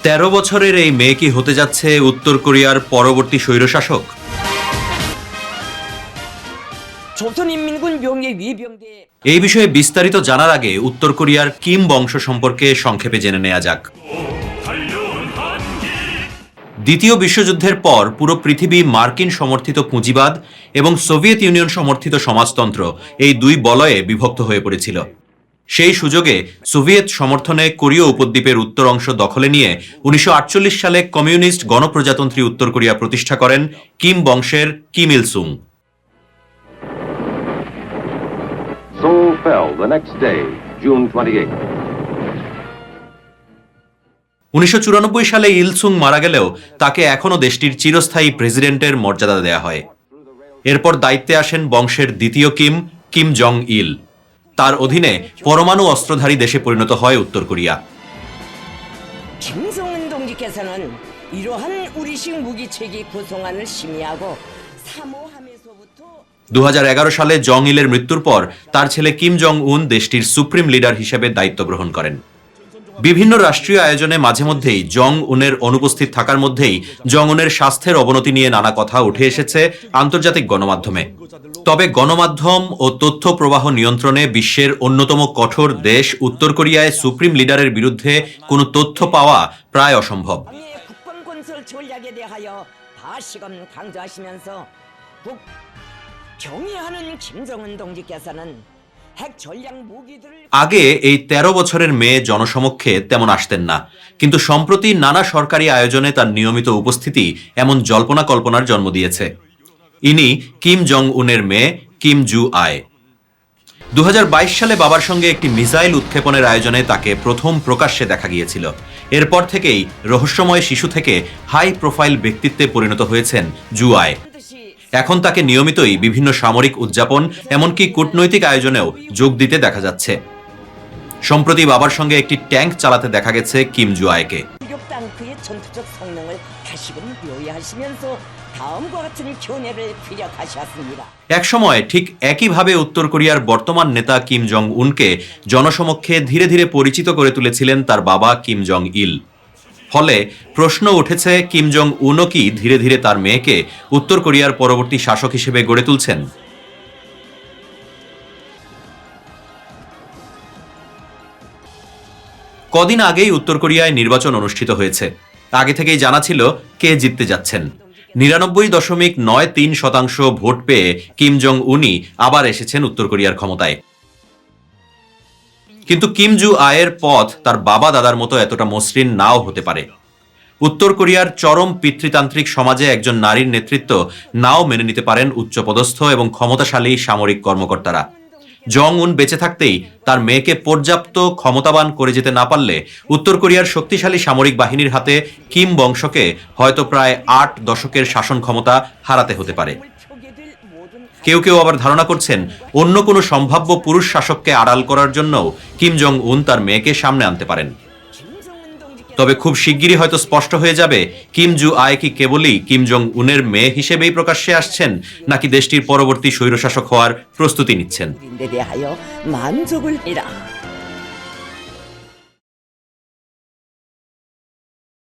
13 বছরের এই মেয়ে কি হতে যাচ্ছে উত্তর কোরিয়ার পরবর্তী স্বৈরশাসক? এই বিষয়ে বিস্তারিত জানার আগে উত্তর কোরিয়ার কিম বংশ সম্পর্কে সংক্ষেপে জেনে নেওয়া যাক। দ্বিতীয় বিশ্বযুদ্ধের পর পুরো পৃথিবী মার্কিন সমর্থিত পুঁজিবাদ এবং সোভিয়েত ইউনিয়ন সমর্থিত সমাজতন্ত্র এই দুই বলয়ে বিভক্ত হয়ে পড়েছিল। সেই সুযোগে সোভিয়েত সমর্থনে কোরীয় উপদ্বীপের উত্তর অংশ দখলে নিয়ে 1948 সালে কমিউনিস্ট গণপ্রজাতন্ত্রী উত্তর কোরিয়া প্রতিষ্ঠা করেন কিম বংশের Kim ill সুং। Seoul fell the next day, June 28. 1994 সালে ইল সুং মারা গেলেও তাকে এখনও দেশটির চিরস্থায়ী প্রেসিডেন্টের মর্যাদা দেয়া হয়। এরপর দায়িত্বে আসেন বংশের দ্বিতীয় কিম, কিম জং ইল। তার অধীনে পরমাণু অস্ত্রধারী দেশে পরিণত হয় উত্তর কোরিয়া। 김정은 동지께서는 이러한 우리식 무기 체계 구성안을 심의하고 사모하면서부터 2011 সালে জং ইলের মৃত্যুর পর তার ছেলে কিম জং উন দেশটির সুপ্রিম লিডার হিসেবে দায়িত্ব গ্রহণ করেন। বিভিন্ন রাষ্ট্রীয় আয়োজনে মাঝে মধ্যেই জং উনের অনুপস্থিত থাকার মধ্যেই জং উনের স্বাস্থ্যের অবনতি নিয়ে নানা কথা উঠে এসেছে আন্তর্জাতিক গণমাধ্যমে। তবে গণমাধ্যম ও তথ্য প্রবাহ নিয়ন্ত্রণে বিশ্বের অন্যতম কঠোর দেশ উত্তর কোরিয়ায় সুপ্রিম লিডারের বিরুদ্ধে কোনো তথ্য পাওয়া প্রায় অসম্ভব। 국방건설 전략에 대하여 다시금 강조하시면서 경의하는 김정은 동지께서는 핵 전략 무기들을 আগে এই 13 বছরের মেয়ে জনসমক্ষে তেমন আসতেন না, কিন্তু সম্প্রতি নানা সরকারি আয়োজনে তার নিয়মিত উপস্থিতি এমন জল্পনা কল্পনার জন্ম দিয়েছে। ইনি কিম জং উনের মেয়ে কিম জু আয়। 2022 সালে বাবার সঙ্গে একটি মিসাইল উৎক্ষেপণের আয়োজনে তাকে প্রথম প্রকাশ্যে দেখা গিয়েছিল। এরপর থেকেই রহস্যময় শিশু থেকে হাই প্রোফাইল ব্যক্তিত্বে পরিণত হয়েছেন জু আয়। এখন তাকে নিয়মিতই বিভিন্ন সামরিক উদযাপন এমনকি কূটনৈতিক আয়োজনেও যোগ দিতে দেখা যাচ্ছে। সম্প্রতি বাবার সঙ্গে একটি ট্যাঙ্ক চালাতে দেখা গেছে কিম জু আয়কে। 유격 탱크의 전투적 성능을 다시금 요약하시면서 다음과 같은 견해를 피력하셨습니다. একসময় ঠিক একইভাবে উত্তর কোরিয়ার বর্তমান নেতা কিম জং উনকে জনসমক্ষে ধীরে ধীরে পরিচিত করে তুলেছিলেন তার বাবা কিম জং ইল। ফলে প্রশ্ন উঠেছে, কিম জং উনও কি ধীরে ধীরে তার মেয়েকে উত্তর কোরিয়ার পরবর্তী শাসক হিসেবে গড়ে তুলছেন? কদিন আগেই উত্তর কোরিয়ায় নির্বাচন অনুষ্ঠিত হয়েছে। আগে থেকেই জানা ছিল কে জিততে যাচ্ছেন। 99.93% ভোট পেয়ে কিম জং উনি আবার এসেছেন উত্তর কোরিয়ার ক্ষমতায়। কিন্তু কিম জু আয়ের পথ তার বাবা দাদার মতো এতটা মসৃণ নাও হতে পারে। উত্তর কোরিয়ার চরম পিতৃতান্ত্রিক সমাজে একজন নারীর নেতৃত্ব নাও মেনে নিতে পারেন উচ্চপদস্থ এবং ক্ষমতাশালী সামরিক কর্মকর্তারা। জং উন বেঁচে থাকতেই তার মেয়েকে পর্যাপ্ত ক্ষমতাবান করে যেতে না পারলে উত্তর কোরিয়ার শক্তিশালী সামরিক বাহিনীর হাতে কিম বংশকে হয়তো প্রায় 8 দশকের শাসন ক্ষমতা হারাতে হতে পারে। কেউ কেউ আবার ধারণা করছেন অন্য কোনো সম্ভাব্য পুরুষ শাসককে আড়াল করার জন্য কিম জং উন তার মেয়েকে সামনে আনতে পারেন। তবে খুব শিগগিরই হয়তো স্পষ্ট হয়ে যাবে কিম জু আয় কি কেবলই কিম জং উনের মেয়ে হিসেবেই প্রকাশ্যে আসছেন, নাকি দেশটির পরবর্তী স্বৈরশাসক হওয়ার প্রস্তুতি নিচ্ছেন। 데 대하여 만족을 해라.